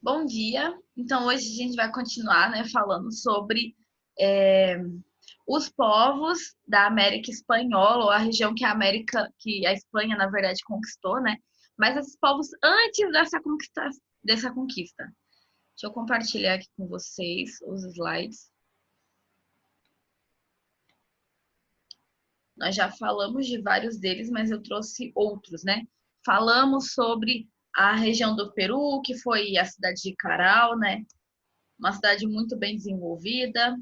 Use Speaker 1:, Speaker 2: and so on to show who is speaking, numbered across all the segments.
Speaker 1: Bom dia. Então, hoje a gente vai continuar, né, falando sobre é, os povos da América Espanhola, ou a região que que a Espanha, na verdade, conquistou, né? Mas esses povos antes dessa conquista. Deixa eu compartilhar aqui com vocês os slides. Nós já falamos de vários deles, mas eu trouxe outros, né? Falamos sobre a região do Peru, que foi a cidade de Caral, né? Uma cidade muito bem desenvolvida,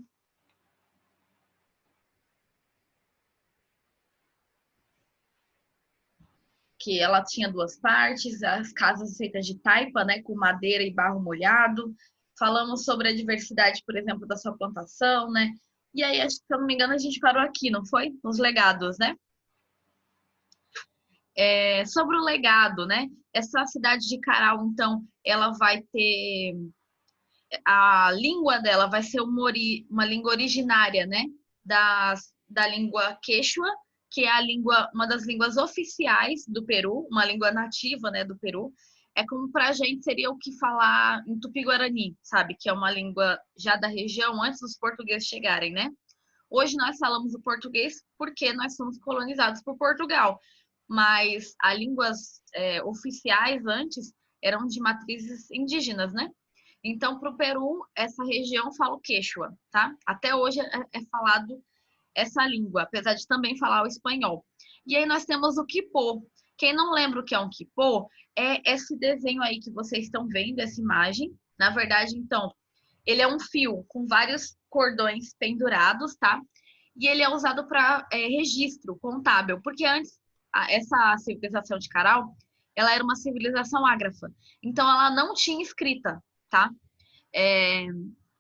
Speaker 1: que ela tinha duas partes, as casas feitas de taipa, né, com madeira e barro molhado. Falamos sobre a diversidade, por exemplo, da sua plantação, né? E aí, acho que, se eu não me engano, a gente parou aqui, não foi? Nos legados, né? Sobre o legado, né? Essa cidade de Caral, então, ela vai ter a língua dela vai ser uma língua originária, né? Da língua quechua, que é uma das línguas oficiais do Peru, uma língua nativa, né, do Peru. É como para a gente seria o que falar em Tupi-Guarani, sabe? Que é uma língua já da região antes dos portugueses chegarem, né? Hoje nós falamos o português porque nós somos colonizados por Portugal, mas as línguas oficiais antes eram de matrizes indígenas, né? Então, para o Peru, essa região fala o quechua, tá? Até hoje é falado essa língua, apesar de também falar o espanhol. E aí nós temos o quipô. Quem não lembra o que é um quipô, é esse desenho aí que vocês estão vendo, essa imagem. Na verdade, então, ele é um fio com vários cordões pendurados, tá? E ele é usado para registro contábil, porque antes essa civilização de Caral, ela era uma civilização ágrafa, então ela não tinha escrita, tá? É,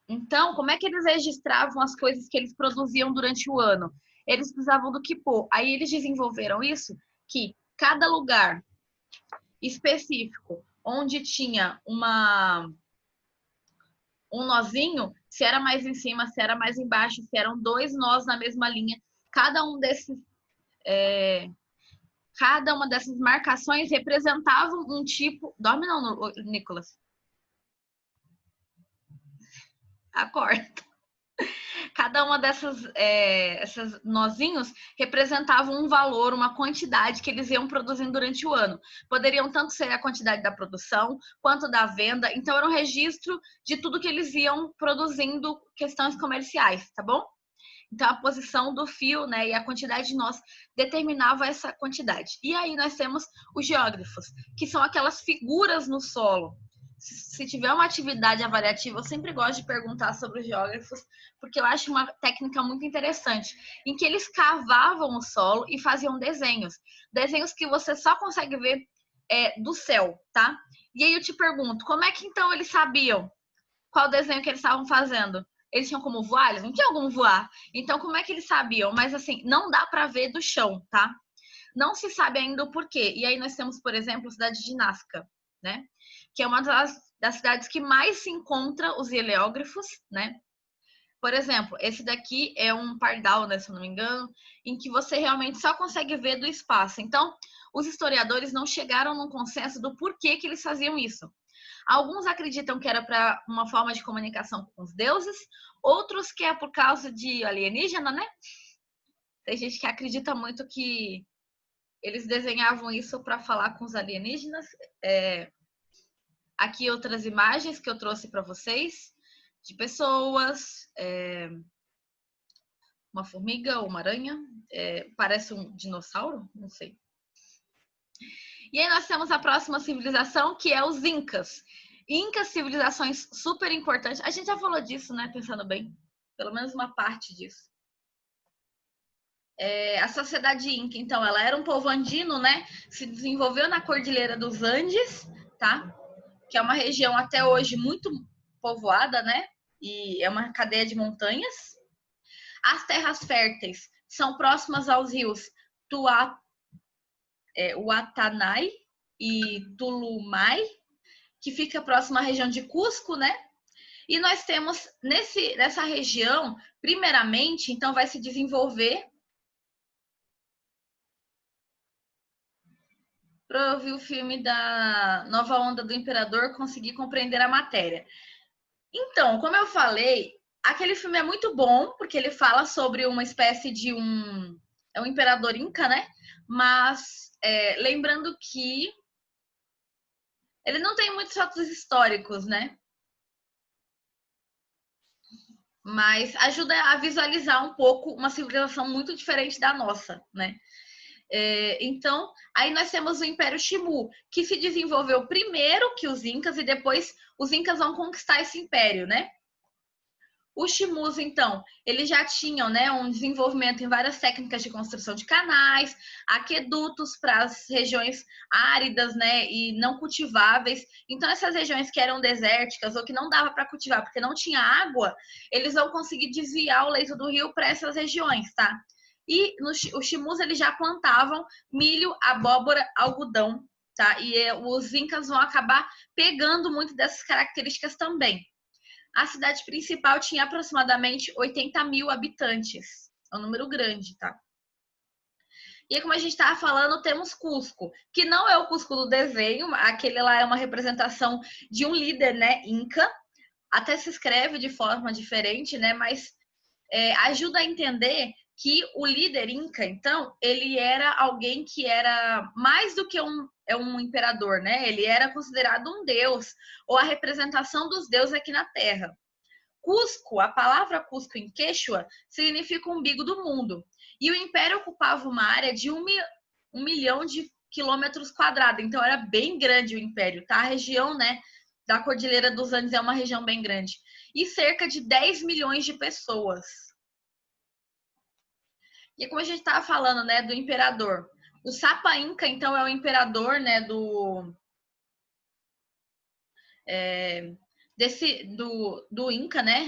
Speaker 1: então, como é que eles registravam as coisas que eles produziam durante o ano? Eles precisavam do quipô. Aí eles desenvolveram isso, que cada lugar específico onde tinha um nozinho, se era mais em cima, se era mais embaixo, se eram dois nós na mesma linha, cada um desses cada uma dessas marcações representava um tipo. Dorme não, Nicolas. Acorda. Cada uma esses nozinhos representava um valor, uma quantidade que eles iam produzindo durante o ano. Poderiam tanto ser a quantidade da produção quanto da venda. Então, era um registro de tudo que eles iam produzindo, questões comerciais, tá bom? Então, a posição do fio, né, e a quantidade de nós determinava essa quantidade. E aí nós temos os geógrafos, que são aquelas figuras no solo. Se tiver uma atividade avaliativa, eu sempre gosto de perguntar sobre os geógrafos, porque eu acho uma técnica muito interessante, em que eles cavavam o solo e faziam desenhos. Desenhos que você só consegue ver do céu, tá? E aí eu te pergunto, como é que então eles sabiam qual desenho que eles estavam fazendo? Eles tinham como voar? Eles não tinham como voar. Então, como é que eles sabiam? Mas, assim, não dá para ver do chão, tá? Não se sabe ainda o porquê. E aí nós temos, por exemplo, a cidade de Nazca, né? Que é uma das cidades que mais se encontra os heliógrafos, né? Por exemplo, esse daqui é um pardal, né, se eu não me engano, em que você realmente só consegue ver do espaço. Então, os historiadores não chegaram num consenso do porquê que eles faziam isso. Alguns acreditam que era para uma forma de comunicação com os deuses, outros que é por causa de alienígena, né? Tem gente que acredita muito que eles desenhavam isso para falar com os alienígenas. Aqui outras imagens que eu trouxe para vocês de pessoas, uma formiga ou uma aranha, parece um dinossauro, não sei. E aí nós temos a próxima civilização, que é os Incas. Incas, civilizações super importantes. A gente já falou disso, né? Pensando bem. Pelo menos uma parte disso. A sociedade Inca, então, ela era um povo andino, né? Se desenvolveu na Cordilheira dos Andes, tá? Que é uma região até hoje muito povoada, né? E é uma cadeia de montanhas. As terras férteis são próximas aos rios Uatanai e Tulumai, que fica próximo à região de Cusco, né? E nós temos nessa região, primeiramente, então vai se desenvolver para eu ver o filme da Nova Onda do Imperador, conseguir compreender a matéria. Então, como eu falei, aquele filme é muito bom, porque ele fala sobre uma espécie de é um imperador inca, né? Mas lembrando que ele não tem muitos fatos históricos, né? Mas ajuda a visualizar um pouco uma civilização muito diferente da nossa, né? Então, aí nós temos o Império Xingu, que se desenvolveu primeiro que os Incas e depois os Incas vão conquistar esse império, né? Os Xingus, então, eles já tinham, né, um desenvolvimento em várias técnicas de construção de canais, aquedutos para as regiões áridas, né, e não cultiváveis. Então, essas regiões que eram desérticas ou que não dava para cultivar porque não tinha água, eles vão conseguir desviar o leito do rio para essas regiões, tá? E os Ximus, eles já plantavam milho, abóbora, algodão, tá? E os Incas vão acabar pegando muito dessas características também. A cidade principal tinha aproximadamente 80 mil habitantes. É um número grande, tá? E como a gente estava falando, temos Cusco, que não é o Cusco do desenho, aquele lá é uma representação de um líder, né, Inca. Até se escreve de forma diferente, né, mas ajuda a entender que o líder Inca, então, ele era alguém que era mais do que um imperador, né? Ele era considerado um deus, ou a representação dos deuses aqui na Terra. Cusco, a palavra Cusco em Quechua, significa umbigo do mundo. E o império ocupava uma área de 1 milhão de quilômetros quadrados. Então era bem grande o império, tá? A região, né, da Cordilheira dos Andes é uma região bem grande. E cerca de 10 milhões de pessoas. E como a gente estava falando, né, do imperador. O Sapa Inca, então, é o imperador, né, do Inca, né?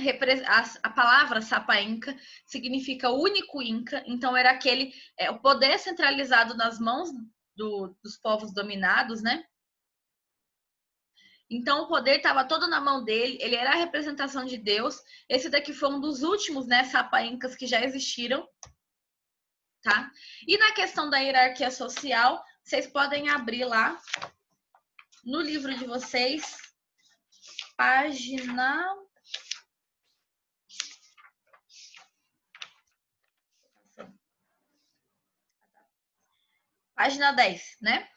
Speaker 1: A palavra Sapa Inca significa único Inca, então era aquele o poder centralizado nas mãos dos povos dominados, né? Então o poder estava todo na mão dele, ele era a representação de Deus. Esse daqui foi um dos últimos, né, Sapa Incas que já existiram, tá? E na questão da hierarquia social, vocês podem abrir lá no livro de vocês, página página 10, né?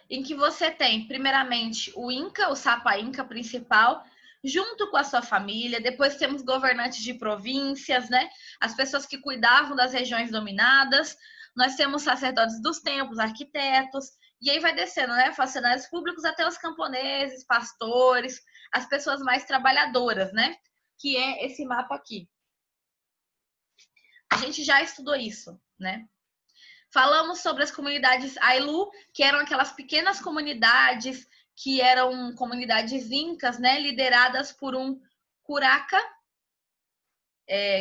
Speaker 1: Em que você tem, primeiramente, o Inca, o Sapa Inca principal, junto com a sua família. Depois temos governantes de províncias, né? As pessoas que cuidavam das regiões dominadas. Nós temos sacerdotes dos templos, arquitetos. E aí vai descendo, né? Funcionários públicos até os camponeses, pastores, as pessoas mais trabalhadoras, né? Que é esse mapa aqui. A gente já estudou isso, né? Falamos sobre as comunidades Ailu, que eram aquelas pequenas comunidades que eram comunidades incas, né, lideradas por um curaca,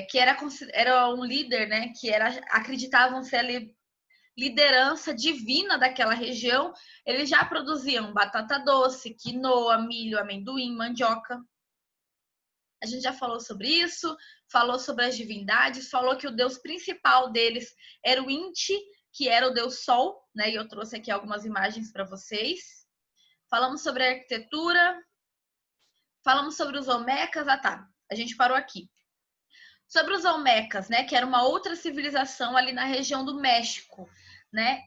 Speaker 1: que era um líder, né, que acreditavam ser a liderança divina daquela região. Eles já produziam batata doce, quinoa, milho, amendoim, mandioca. A gente já falou sobre isso, falou sobre as divindades, falou que o deus principal deles era o Inti, que era o deus Sol, né? E eu trouxe aqui algumas imagens para vocês. Falamos sobre a arquitetura, falamos sobre os Olmecas, tá, a gente parou aqui. Sobre os Olmecas, né? Que era uma outra civilização ali na região do México, né?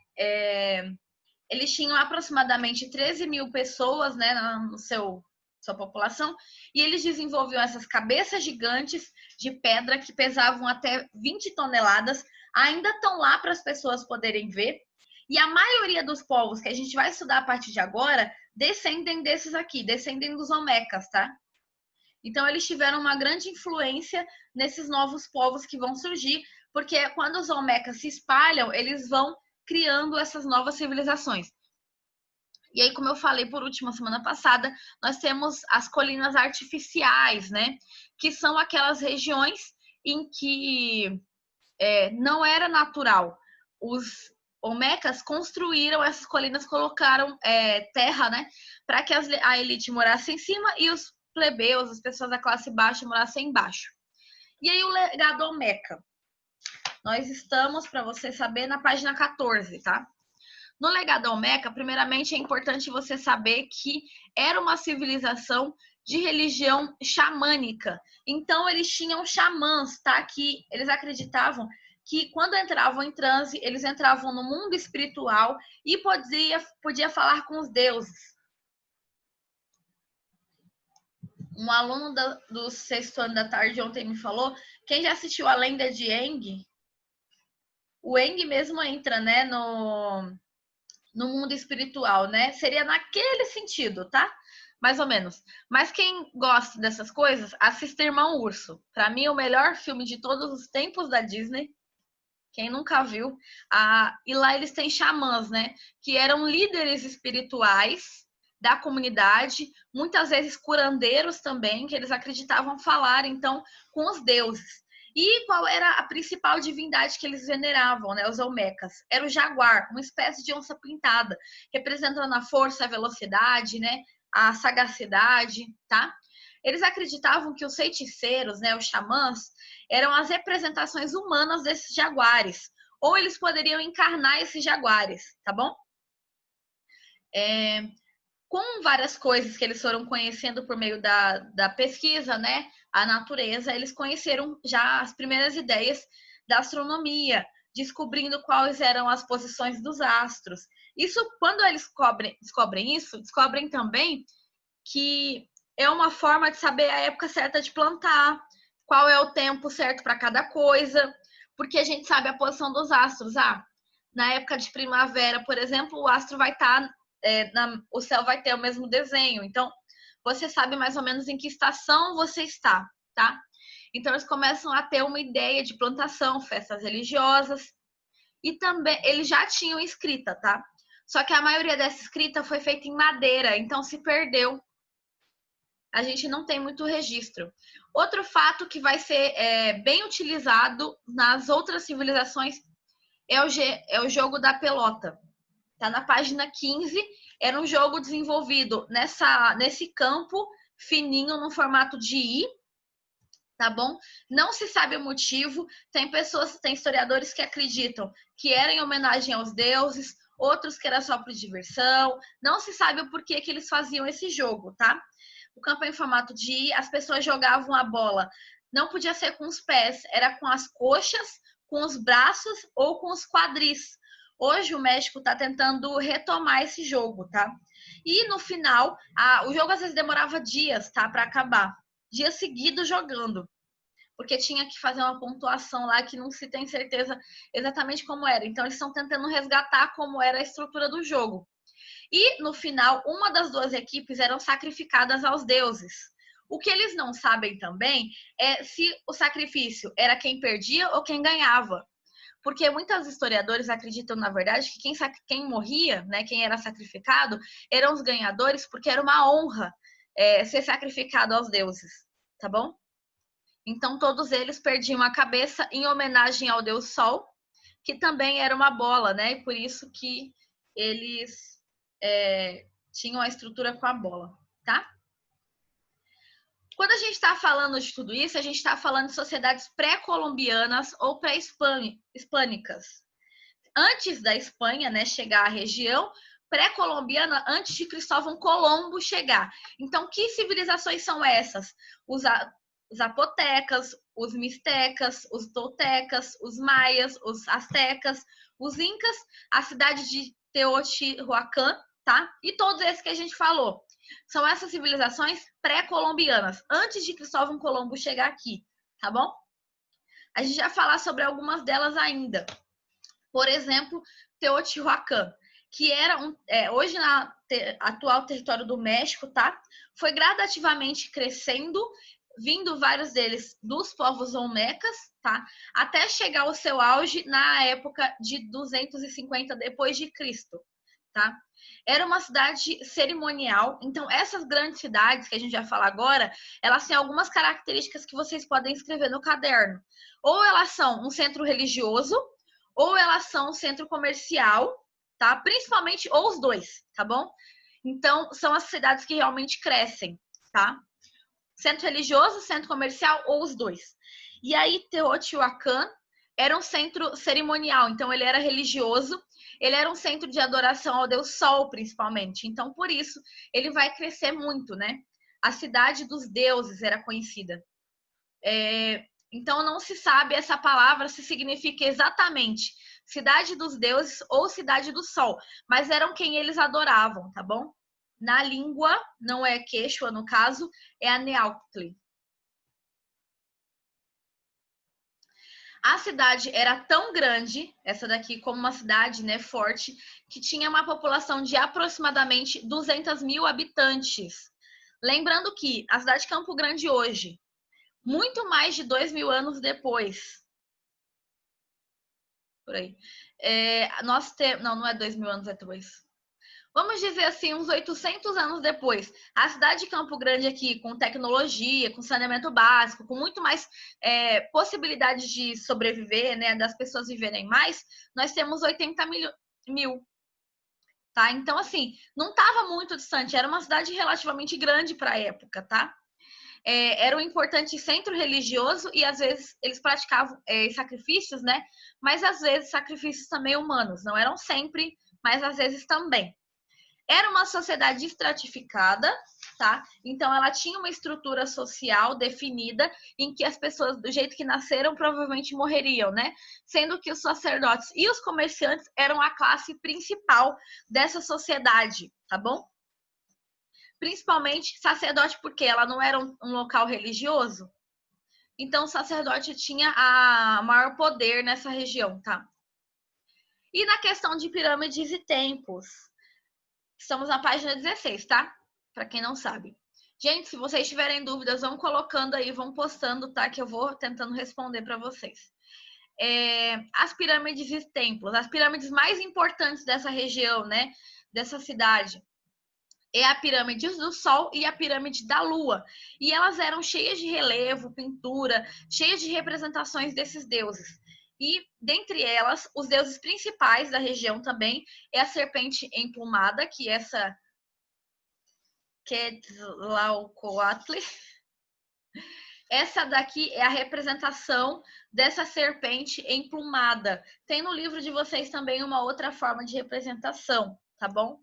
Speaker 1: Eles tinham aproximadamente 13 mil pessoas, né, no sua população, e eles desenvolviam essas cabeças gigantes de pedra que pesavam até 20 toneladas, ainda estão lá para as pessoas poderem ver. E a maioria dos povos que a gente vai estudar a partir de agora descendem desses aqui, descendem dos Olmecas, tá? Então eles tiveram uma grande influência nesses novos povos que vão surgir, porque quando os Olmecas se espalham, eles vão criando essas novas civilizações. E aí, como eu falei por último, semana passada, nós temos as colinas artificiais, né? Que são aquelas regiões em que não era natural. Os Olmecas construíram essas colinas, colocaram terra, né? Para que a elite morasse em cima e os plebeus, as pessoas da classe baixa, morassem embaixo. E aí, o legado Olmeca. Nós estamos, para você saber, na página 14, tá? No legado olmeca, primeiramente é importante você saber que era uma civilização de religião xamânica. Então eles tinham xamãs, tá? Que eles acreditavam que quando entravam em transe, eles entravam no mundo espiritual e podia falar com os deuses. Um aluno do sexto ano da tarde ontem me falou, quem já assistiu a Lenda de Aang, o Aang mesmo entra, né, no mundo espiritual, né? Seria naquele sentido, tá? Mais ou menos. Mas quem gosta dessas coisas, assista Irmão Urso. Para mim, o melhor filme de todos os tempos da Disney. Quem nunca viu. E lá eles têm xamãs, né? Que eram líderes espirituais da comunidade, muitas vezes curandeiros também, que eles acreditavam falar, então, com os deuses. E qual era a principal divindade que eles veneravam, né? Os olmecas? Era o jaguar, uma espécie de onça pintada, representando a força, a velocidade, né? A sagacidade, tá? Eles acreditavam que os feiticeiros, né? Os xamãs, eram as representações humanas desses jaguares, ou eles poderiam encarnar esses jaguares, tá bom? Com várias coisas que eles foram conhecendo por meio da pesquisa, né? A natureza, eles conheceram já as primeiras ideias da astronomia, descobrindo quais eram as posições dos astros. Isso, quando eles descobrem isso, descobrem também que é uma forma de saber a época certa de plantar, qual é o tempo certo para cada coisa, porque a gente sabe a posição dos astros. Na época de primavera, por exemplo, o astro vai estar o céu vai ter o mesmo desenho. Então, você sabe mais ou menos em que estação você está, tá? Então, eles começam a ter uma ideia de plantação, festas religiosas. E também, eles já tinham escrita, tá? Só que a maioria dessa escrita foi feita em madeira, então se perdeu. A gente não tem muito registro. Outro fato que vai ser bem utilizado nas outras civilizações é o jogo da pelota. Tá na página 15, era um jogo desenvolvido nesse campo fininho, no formato de I, tá bom? Não se sabe o motivo, tem historiadores que acreditam que era em homenagem aos deuses, outros que era só por diversão, não se sabe o porquê que eles faziam esse jogo, tá? O campo é em formato de I, as pessoas jogavam a bola, não podia ser com os pés, era com as coxas, com os braços ou com os quadris. Hoje o México está tentando retomar esse jogo, tá? E no final, o jogo às vezes demorava dias, tá? Para acabar. Dias seguidos jogando. Porque tinha que fazer uma pontuação lá que não se tem certeza exatamente como era. Então eles estão tentando resgatar como era a estrutura do jogo. E no final, uma das duas equipes eram sacrificadas aos deuses. O que eles não sabem também é se o sacrifício era quem perdia ou quem ganhava. Porque muitos historiadores acreditam, na verdade, que quem morria, né, quem era sacrificado, eram os ganhadores, porque era uma honra ser sacrificado aos deuses, tá bom? Então, todos eles perdiam a cabeça em homenagem ao deus Sol, que também era uma bola, né? E por isso que eles tinham a estrutura com a bola, tá? Quando a gente está falando de tudo isso, a gente está falando de sociedades pré-colombianas ou pré-hispânicas. Antes da Espanha, né, chegar à região, pré-colombiana, antes de Cristóvão Colombo chegar. Então, que civilizações são essas? Os zapotecas, os mistecas, os toltecas, os maias, os astecas, os incas, a cidade de Teotihuacan, tá? E todos esses que a gente falou. São essas civilizações pré-colombianas, antes de Cristóvão Colombo chegar aqui, tá bom? A gente vai falar sobre algumas delas ainda. Por exemplo, Teotihuacan, que era hoje na atual território do México, tá? Foi gradativamente crescendo, vindo vários deles dos povos olmecas, tá? Até chegar ao seu auge na época de 250 depois de Cristo, tá? Era uma cidade cerimonial, então essas grandes cidades que a gente vai falar agora, elas têm algumas características que vocês podem escrever no caderno. Ou elas são um centro religioso, ou elas são um centro comercial, tá? Principalmente, ou os dois, tá bom? Então, são as cidades que realmente crescem, tá? Centro religioso, centro comercial, ou os dois. E aí, Teotihuacan era um centro cerimonial, então ele era religioso, ele era um centro de adoração ao deus Sol, principalmente. Então, por isso, ele vai crescer muito, né? A cidade dos deuses era conhecida. Então, não se sabe essa palavra se significa exatamente cidade dos deuses ou cidade do sol, mas eram quem eles adoravam, tá bom? Na língua, não é Quechua no caso, é a Neauctli. A cidade era tão grande, essa daqui como uma cidade, né, forte, que tinha uma população de aproximadamente 200 mil habitantes. Lembrando que a cidade de Campo Grande hoje, muito mais de 2.000 anos depois, por aí, nós temos, não é 2.000 anos depois, vamos dizer assim, uns 800 anos depois, a cidade de Campo Grande aqui, com tecnologia, com saneamento básico, com muito mais possibilidade de sobreviver, né, das pessoas viverem mais, nós temos 80 mil, tá? Então, assim, não estava muito distante, era uma cidade relativamente grande para a época, tá? Era um importante centro religioso e às vezes eles praticavam sacrifícios, né? Mas às vezes sacrifícios também humanos, não eram sempre, mas às vezes também. Era uma sociedade estratificada, tá? Então ela tinha uma estrutura social definida em que as pessoas do jeito que nasceram provavelmente morreriam, né? Sendo que os sacerdotes e os comerciantes eram a classe principal dessa sociedade, tá bom? Principalmente sacerdote, porque ela não era um local religioso. Então o sacerdote tinha a maior poder nessa região, tá? E na questão de pirâmides e templos, estamos na página 16, tá? Para quem não sabe. Gente, se vocês tiverem dúvidas, vão colocando aí, vão postando, tá? Que eu vou tentando responder para vocês. As pirâmides e templos, as pirâmides mais importantes dessa região, né? Dessa cidade, é a pirâmide do Sol e a pirâmide da Lua. E elas eram cheias de relevo, pintura, cheias de representações desses deuses. E, dentre elas, os deuses principais da região também é a serpente emplumada, que essa Quetzalcoatl. Essa daqui é a representação dessa serpente emplumada. Tem no livro de vocês também uma outra forma de representação, tá bom?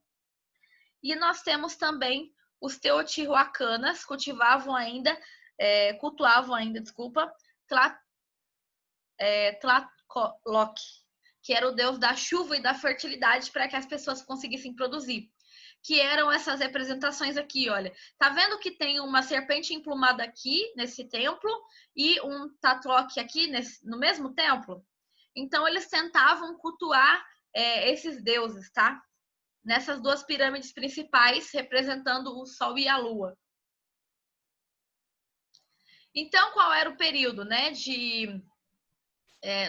Speaker 1: E nós temos também os teotihuacanas, cultuavam ainda, Tlaloc, que era o deus da chuva e da fertilidade para que as pessoas conseguissem produzir. Que eram essas representações aqui, olha. Tá vendo que tem uma serpente emplumada aqui, nesse templo, e um Tlaloc aqui, no mesmo templo? Então, eles tentavam cultuar esses deuses, tá? Nessas duas pirâmides principais, representando o Sol e a Lua. Então, qual era o período, né,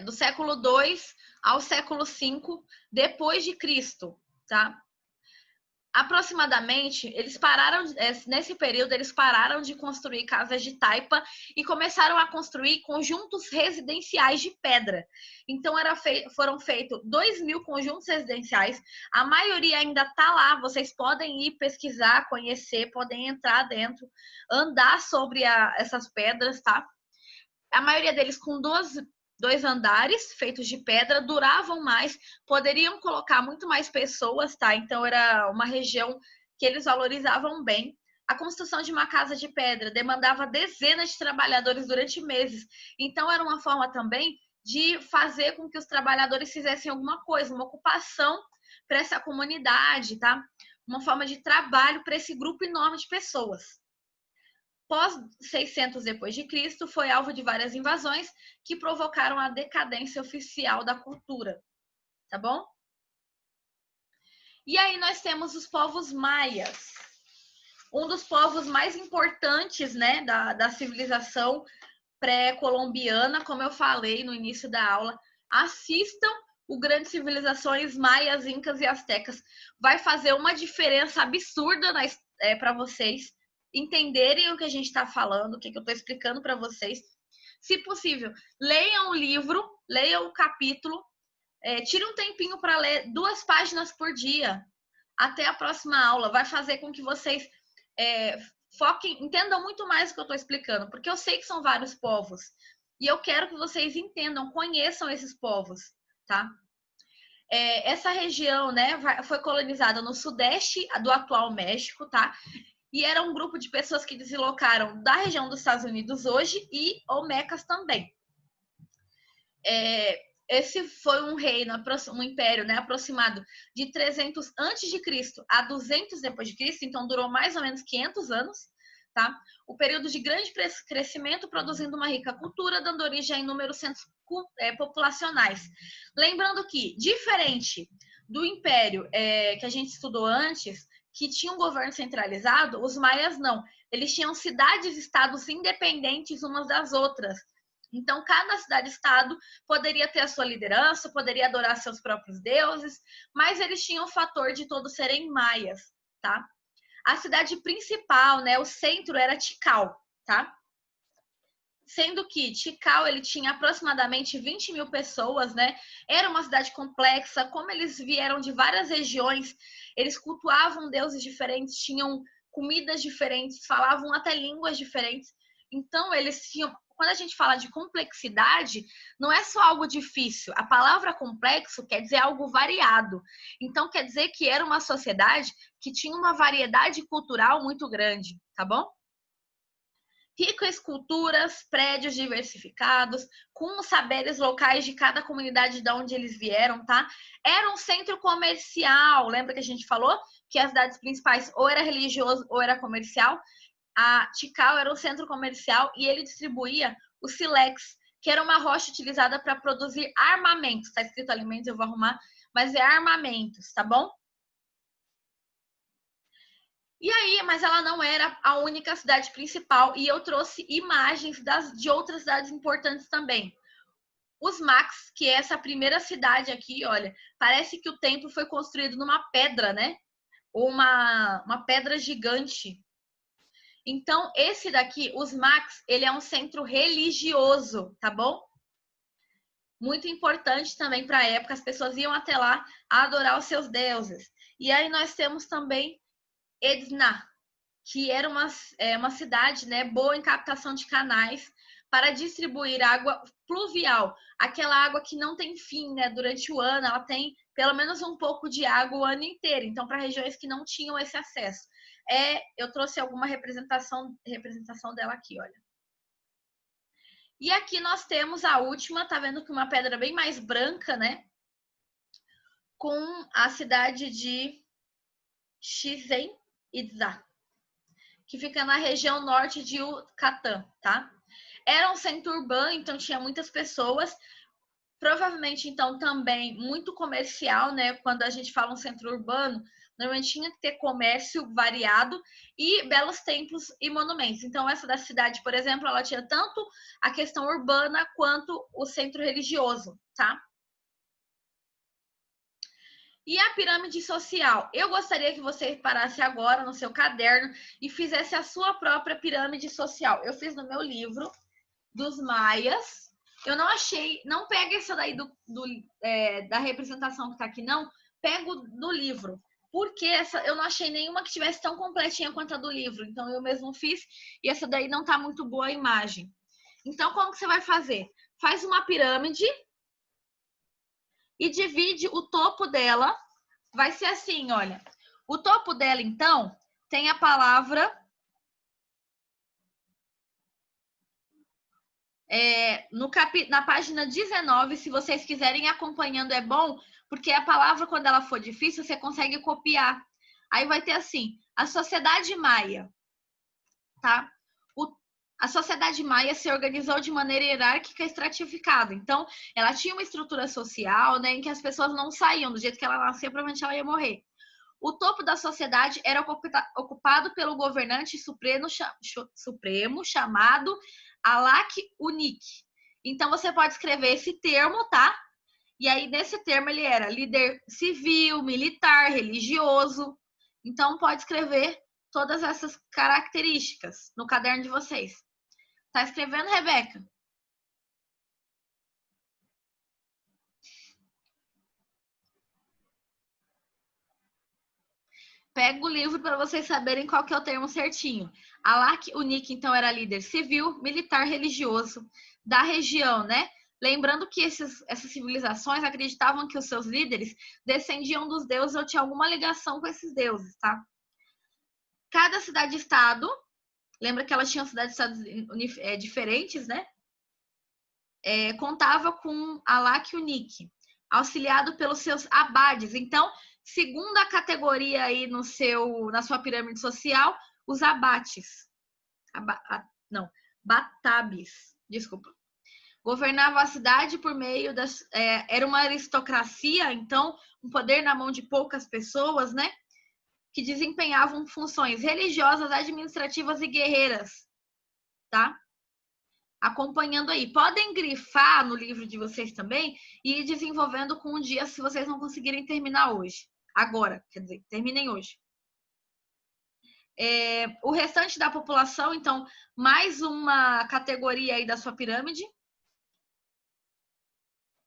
Speaker 1: do século II ao século V depois de Cristo, tá? Aproximadamente, nesse período, eles pararam de construir casas de taipa e começaram a construir conjuntos residenciais de pedra. Então, foram feitos 2.000 conjuntos residenciais, a maioria ainda está lá, vocês podem ir pesquisar, conhecer, podem entrar dentro, andar sobre essas pedras, tá? A maioria deles com dois andares feitos de pedra, duravam mais, poderiam colocar muito mais pessoas, tá? Então era uma região que eles valorizavam bem. A construção de uma casa de pedra demandava dezenas de trabalhadores durante meses. Então era uma forma também de fazer com que os trabalhadores fizessem alguma coisa, uma ocupação para essa comunidade, tá? Uma forma de trabalho para esse grupo enorme de pessoas. Pós 600 depois de Cristo, foi alvo de várias invasões que provocaram a decadência oficial da cultura, tá bom? E aí nós temos os povos maias, um dos povos mais importantes, né, da civilização pré-colombiana, como eu falei no início da aula. Assistam o Grandes Civilizações Maias, Incas e Astecas. Vai fazer uma diferença absurda para vocês entenderem o que a gente está falando, o que eu estou explicando para vocês. Se possível, leiam o livro, leiam o capítulo, tire um tempinho para ler 2 páginas por dia. Até a próxima aula. Vai fazer com que vocês foquem, entendam muito mais o que eu estou explicando, porque eu sei que são vários povos. E eu quero que vocês entendam, conheçam esses povos, tá? essa região, né, foi colonizada no sudeste do atual México, tá? E era um grupo de pessoas que deslocaram da região dos Estados Unidos hoje e Olmecas também. Esse foi um reino, um império, né, aproximado de 300 antes de Cristo a 200 depois de Cristo, então durou mais ou menos 500 anos, tá? O período de grande crescimento, produzindo uma rica cultura, dando origem a inúmeros centros populacionais. Lembrando que, diferente do império que a gente estudou antes, que tinha um governo centralizado, os maias não. Eles tinham cidades-estados independentes umas das outras. Então, cada cidade-estado poderia ter a sua liderança, poderia adorar seus próprios deuses, mas eles tinham o fator de todos serem maias, tá? A cidade principal, né, o centro era Tikal, tá? Sendo que Tikal, ele tinha aproximadamente 20 mil pessoas, né? Era uma cidade complexa, como eles vieram de várias regiões, eles cultuavam deuses diferentes, tinham comidas diferentes, falavam até línguas diferentes. Então, eles tinham... Quando a gente fala de complexidade, não é só algo difícil. A palavra complexo quer dizer algo variado. Então, quer dizer que era uma sociedade que tinha uma variedade cultural muito grande, tá bom? Rico em esculturas, prédios diversificados, com os saberes locais de cada comunidade de onde eles vieram, tá? Era um centro comercial. Lembra que a gente falou que as cidades principais ou era religioso ou era comercial? A Tikal era um centro comercial e ele distribuía o sílex, que era uma rocha utilizada para produzir armamentos. Está escrito alimentos, eu vou arrumar, mas é armamentos, tá bom? E aí, mas ela não era a única cidade principal e eu trouxe imagens de outras cidades importantes também. Os Max, que é essa primeira cidade aqui, olha, parece que o templo foi construído numa pedra, né? Ou uma pedra gigante. Então, esse daqui, os Max, ele é um centro religioso, tá bom? Muito importante também para a época, as pessoas iam até lá a adorar os seus deuses. E aí nós temos também Edna, que era uma cidade, né, boa em captação de canais para distribuir água pluvial, aquela água que não tem fim, né, durante o ano, ela tem pelo menos um pouco de água o ano inteiro, então para regiões que não tinham esse acesso. Eu trouxe alguma representação dela aqui, olha. E aqui nós temos a última, tá vendo que uma pedra bem mais branca, né? Com a cidade de Chichen Itza, que fica na região norte de Yucatán, tá? Era um centro urbano, então tinha muitas pessoas, provavelmente então também muito comercial, né? Quando a gente fala um centro urbano, normalmente tinha que ter comércio variado e belos templos e monumentos. Então essa da cidade, por exemplo, ela tinha tanto a questão urbana quanto o centro religioso, tá? E a pirâmide social? Eu gostaria que você parasse agora no seu caderno e fizesse a sua própria pirâmide social. Eu fiz no meu livro dos maias. Eu não achei, não pega essa daí da representação que tá aqui, não. Pego do livro. Porque eu não achei nenhuma que tivesse tão completinha quanto a do livro. Então, eu mesmo fiz e essa daí não tá muito boa a imagem. Então, como que você vai fazer? Faz uma pirâmide e divide o topo dela. Vai ser assim, olha. O topo dela, então, tem a palavra... na página 19, se vocês quiserem ir acompanhando, é bom, porque a palavra, quando ela for difícil, você consegue copiar. Aí vai ter assim, a sociedade maia, tá? A sociedade maia se organizou de maneira hierárquica e estratificada. Então, ela tinha uma estrutura social, né, em que as pessoas não saíam. Do jeito que ela nascia, provavelmente ela ia morrer. O topo da sociedade era ocupado pelo governante supremo chamado Alak Unik. Então, você pode escrever esse termo, tá? E aí, nesse termo, ele era líder civil, militar, religioso. Então, pode escrever todas essas características no caderno de vocês. Tá escrevendo, Rebeca? Pega o livro para vocês saberem qual que é o termo certinho. Alak Unik, então, era líder civil, militar, religioso da região, né? Lembrando que essas civilizações acreditavam que os seus líderes descendiam dos deuses ou tinham alguma ligação com esses deuses, tá? Cada cidade-estado, lembra que elas tinham cidades-estados diferentes, né? Contava com Alak Unik, auxiliado pelos seus abades. Então, segunda categoria aí na sua pirâmide social, os abates. Batabes, desculpa. Governava a cidade por meio das... era uma aristocracia, então, um poder na mão de poucas pessoas, né? Que desempenhavam funções religiosas, administrativas e guerreiras, tá? Acompanhando aí. Podem grifar no livro de vocês também e ir desenvolvendo com um dia se vocês não conseguirem terminar hoje. Agora, quer dizer, terminem hoje. O restante da população, então, mais uma categoria aí da sua pirâmide,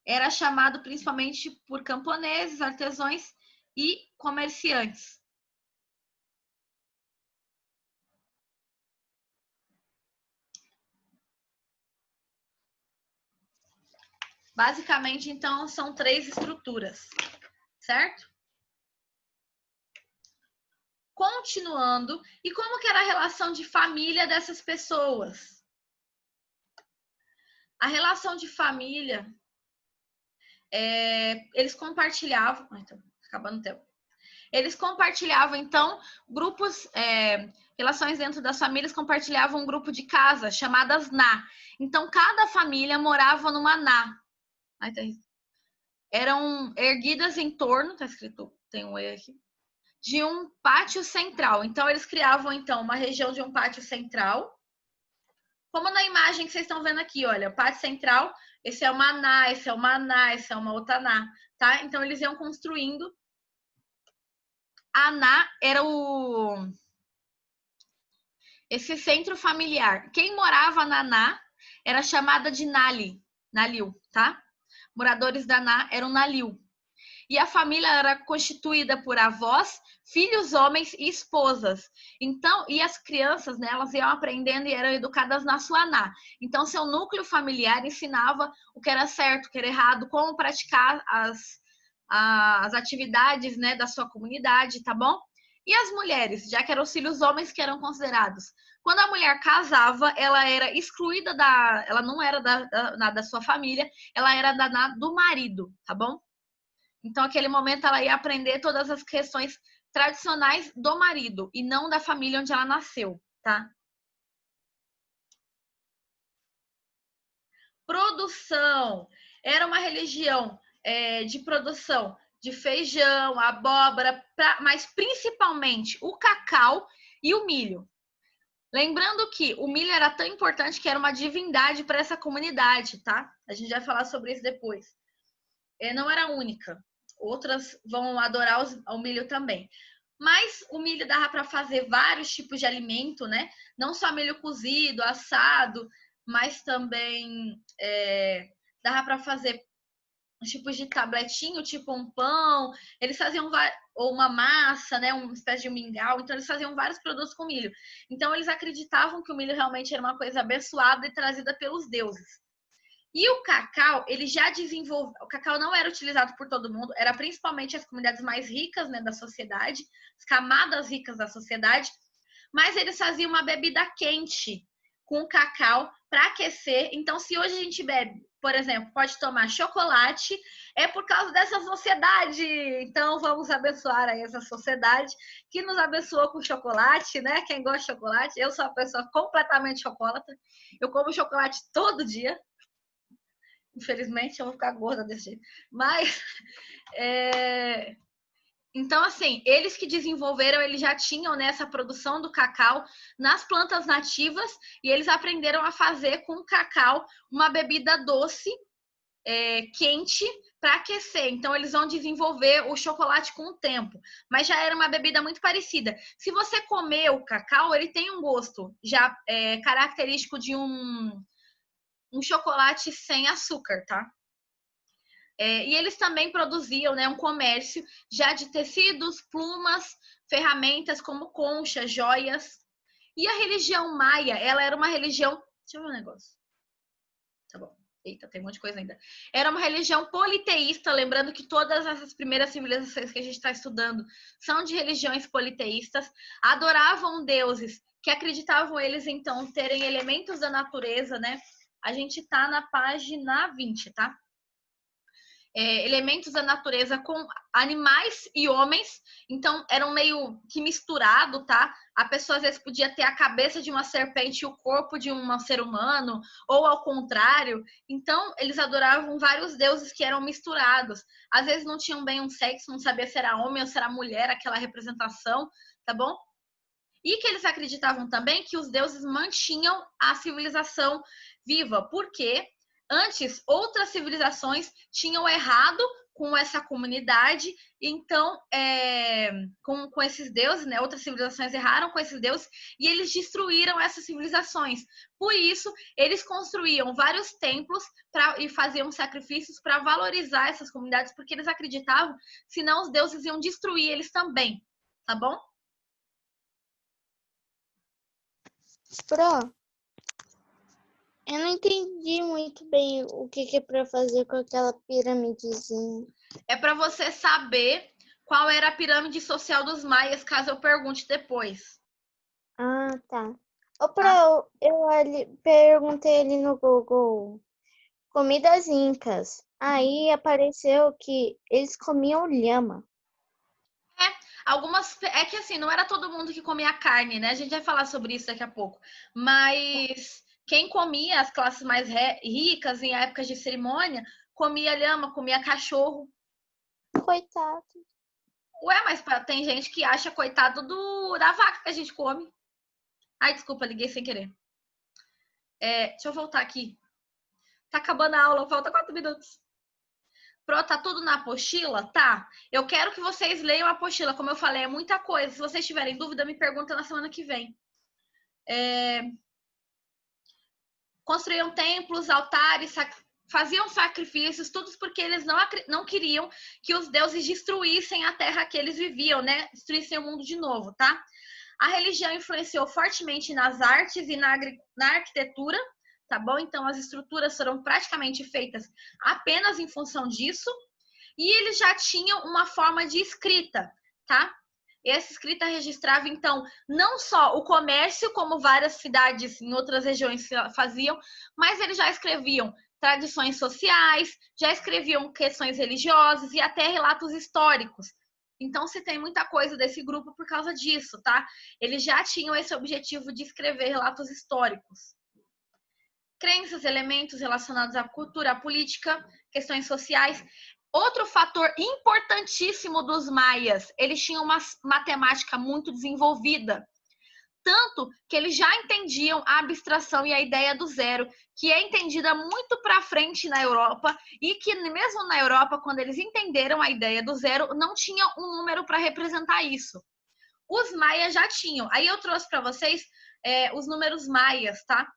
Speaker 1: era chamado principalmente por camponeses, artesãos e comerciantes. Basicamente, então, são 3 estruturas, certo? Continuando, e como que era a relação de família dessas pessoas? A relação de família, eles compartilhavam... Então, acabando o tempo. Eles compartilhavam, então, grupos, relações dentro das famílias compartilhavam um grupo de casa, chamadas Na. Então, cada família morava numa Na. Eram erguidas em torno, tá escrito, tem um E aqui, de um pátio central. Então, eles criavam, então, uma região de um pátio central. Como na imagem que vocês estão vendo aqui, olha, pátio central, esse é uma Na, esse é uma Na, esse é uma outra Na, tá? Então, eles iam construindo. A Na era esse centro familiar. Quem morava na Na era chamada de Naliu, tá? Moradores da Na eram Naliu. E a família era constituída por avós, filhos homens e esposas. Então, e as crianças, né, elas iam aprendendo e eram educadas na sua Na. Então, seu núcleo familiar ensinava o que era certo, o que era errado, como praticar as atividades, né, da sua comunidade, tá bom? E as mulheres, já que eram os filhos homens que eram considerados. Quando a mulher casava, ela era excluída ela não era da sua família, ela era do marido, tá bom? Então, naquele momento, ela ia aprender todas as questões tradicionais do marido e não da família onde ela nasceu, tá? Produção. Era uma religião de produção de feijão, abóbora, mas principalmente o cacau e o milho. Lembrando que o milho era tão importante que era uma divindade para essa comunidade, tá? A gente vai falar sobre isso depois. Não era única. Outras vão adorar o milho também. Mas o milho dava para fazer vários tipos de alimento, né? Não só milho cozido, assado, mas também dava para fazer tipos de tabletinho, tipo um pão. Eles faziam ou uma massa, né? Uma espécie de mingau. Então eles faziam vários produtos com milho. Então eles acreditavam que o milho realmente era uma coisa abençoada e trazida pelos deuses. E o cacau, ele já desenvolveu... O cacau não era utilizado por todo mundo, era principalmente as comunidades mais ricas, né, da sociedade, as camadas ricas da sociedade, mas eles faziam uma bebida quente com cacau para aquecer. Então, se hoje a gente bebe, por exemplo, pode tomar chocolate, é por causa dessa sociedade. Então, vamos abençoar aí essa sociedade que nos abençoou com chocolate, né? Quem gosta de chocolate, eu sou uma pessoa completamente chocolatra. Eu como chocolate todo dia. Infelizmente, eu vou ficar gorda desse jeito. Mas, então, assim, eles que desenvolveram, eles já tinham, né, essa produção do cacau nas plantas nativas e eles aprenderam a fazer com o cacau uma bebida doce, quente, para aquecer. Então, eles vão desenvolver o chocolate com o tempo. Mas já era uma bebida muito parecida. Se você comer o cacau, ele tem um gosto já característico de um chocolate sem açúcar, tá? E eles também produziam, né, um comércio já de tecidos, plumas, ferramentas como conchas, joias. E a religião maia, ela era uma religião... Deixa eu ver um negócio. Tá bom. Eita, tem um monte de coisa ainda. Era uma religião politeísta, lembrando que todas essas primeiras civilizações que a gente está estudando são de religiões politeístas, adoravam deuses que acreditavam eles, então, terem elementos da natureza, né? A gente tá na página 20, tá? Elementos da natureza com animais e homens, então eram meio que misturado, tá? A pessoa às vezes podia ter a cabeça de uma serpente e o corpo de um ser humano, ou ao contrário. Então eles adoravam vários deuses que eram misturados. Às vezes não tinham bem um sexo, não sabia se era homem ou se era mulher, aquela representação, tá bom? E que eles acreditavam também que os deuses mantinham a civilização viva, porque antes outras civilizações tinham errado com essa comunidade, então com esses deuses, né? Outras civilizações erraram com esses deuses e eles destruíram essas civilizações. Por isso, eles construíam vários templos e faziam sacrifícios para valorizar essas comunidades, porque eles acreditavam, senão os deuses iam destruir eles também, tá bom?
Speaker 2: Pro, eu não entendi muito bem o que é para fazer com aquela piramidezinha.
Speaker 1: É para você saber qual era a pirâmide social dos maias, caso eu pergunte depois.
Speaker 2: Ah, tá. Ô, Pro, eu perguntei ali no Google comidas incas. Aí apareceu que eles comiam lhama.
Speaker 1: Algumas. É que assim, não era todo mundo que comia carne, né? A gente vai falar sobre isso daqui a pouco. Mas quem comia, as classes mais ricas, em épocas de cerimônia, comia lhama, comia cachorro.
Speaker 2: Coitado.
Speaker 1: Ué, mas tem gente que acha coitado da vaca que a gente come. Ai, desculpa, liguei sem querer. Deixa eu voltar aqui. Tá acabando a aula, falta 4 minutos. Pro, tá tudo na apostila? Tá. Eu quero que vocês leiam a apostila. Como eu falei, é muita coisa. Se vocês tiverem dúvida, me pergunta na semana que vem. Construíam templos, altares, faziam sacrifícios, tudo porque eles não queriam que os deuses destruíssem a terra que eles viviam, né? Destruíssem o mundo de novo, tá? A religião influenciou fortemente nas artes e na arquitetura, tá bom? Então, as estruturas foram praticamente feitas apenas em função disso. E eles já tinham uma forma de escrita, tá? Essa escrita registrava, então, não só o comércio, como várias cidades em outras regiões faziam, mas eles já escreviam tradições sociais, já escreviam questões religiosas e até relatos históricos. Então, se tem muita coisa desse grupo por causa disso, tá? Eles já tinham esse objetivo de escrever relatos históricos. Crenças, elementos relacionados à cultura, à política, questões sociais. Outro fator importantíssimo dos maias, eles tinham uma matemática muito desenvolvida. Tanto que eles já entendiam a abstração e a ideia do zero, que é entendida muito para frente na Europa, e que mesmo na Europa, quando eles entenderam a ideia do zero, não tinha um número para representar isso. Os maias já tinham. Aí eu trouxe para vocês os números maias, tá?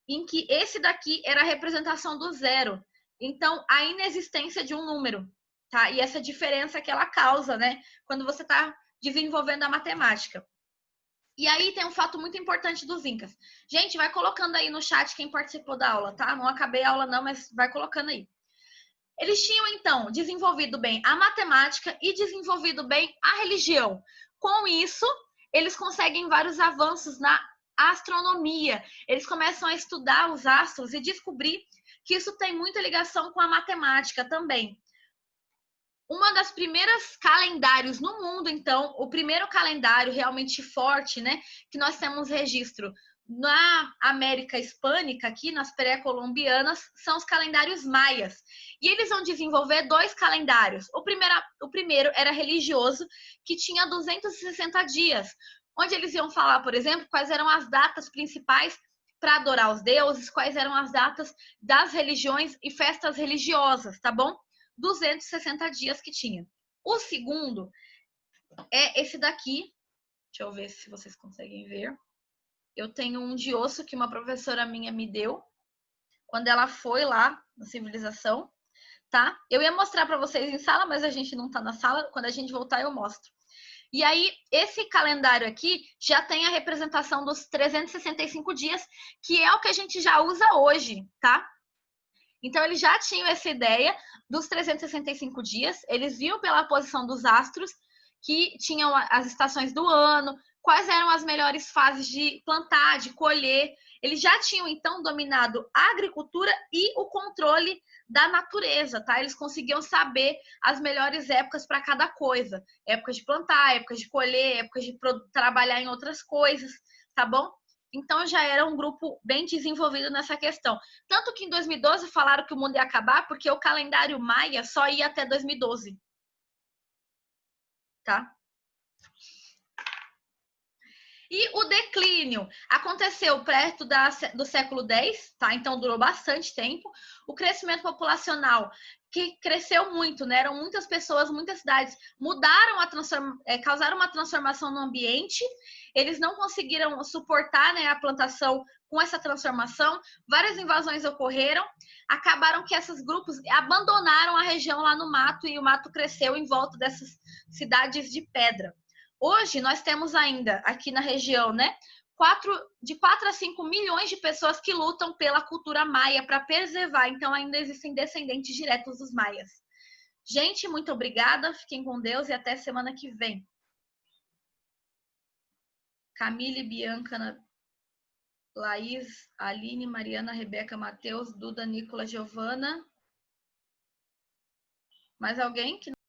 Speaker 1: Em que esse daqui era a representação do zero. Então, a inexistência de um número, tá? E essa diferença que ela causa, né? Quando você está desenvolvendo a matemática. E aí tem um fato muito importante dos incas. Gente, vai colocando aí no chat quem participou da aula, tá? Não acabei a aula não, mas vai colocando aí. Eles tinham, então, desenvolvido bem a matemática e desenvolvido bem a religião. Com isso, eles conseguem vários avanços na astronomia. Eles começam a estudar os astros e descobrir que isso tem muita ligação com a matemática também. Uma das primeiras calendários no mundo, então, o primeiro calendário realmente forte, né, que nós temos registro na América Hispânica, aqui nas pré-colombianas, são os calendários maias. E eles vão desenvolver 2 calendários. O primeiro era religioso, que tinha 260 dias, onde eles iam falar, por exemplo, quais eram as datas principais para adorar os deuses, quais eram as datas das religiões e festas religiosas, tá bom? 260 dias que tinha. O segundo é esse daqui. Deixa eu ver se vocês conseguem ver. Eu tenho um de osso que uma professora minha me deu quando ela foi lá na civilização, tá? Eu ia mostrar para vocês em sala, mas a gente não tá na sala. Quando a gente voltar, eu mostro. E aí, esse calendário aqui já tem a representação dos 365 dias, que é o que a gente já usa hoje, tá? Então, eles já tinham essa ideia dos 365 dias, eles viam pela posição dos astros que tinham as estações do ano, quais eram as melhores fases de plantar, de colher. Eles já tinham, então, dominado a agricultura e o controle da natureza, tá? Eles conseguiam saber as melhores épocas para cada coisa. Épocas de plantar, épocas de colher, épocas de trabalhar em outras coisas, tá bom? Então já era um grupo bem desenvolvido nessa questão. Tanto que em 2012 falaram que o mundo ia acabar porque o calendário maia só ia até 2012. Tá? E o declínio aconteceu perto do século X, tá? Então durou bastante tempo. O crescimento populacional, que cresceu muito, né? Eram muitas pessoas, muitas cidades mudaram causaram uma transformação no ambiente. Eles não conseguiram suportar, né, a plantação com essa transformação. Várias invasões ocorreram. Acabaram que esses grupos abandonaram a região lá no mato e o mato cresceu em volta dessas cidades de pedra. Hoje, nós temos ainda aqui na região, né, de 4 a 5 milhões de pessoas que lutam pela cultura maia para preservar. Então, ainda existem descendentes diretos dos maias. Gente, muito obrigada. Fiquem com Deus e até semana que vem. Camille, Bianca, Laís, Aline, Mariana, Rebeca, Matheus, Duda, Nicola, Giovana. Mais alguém que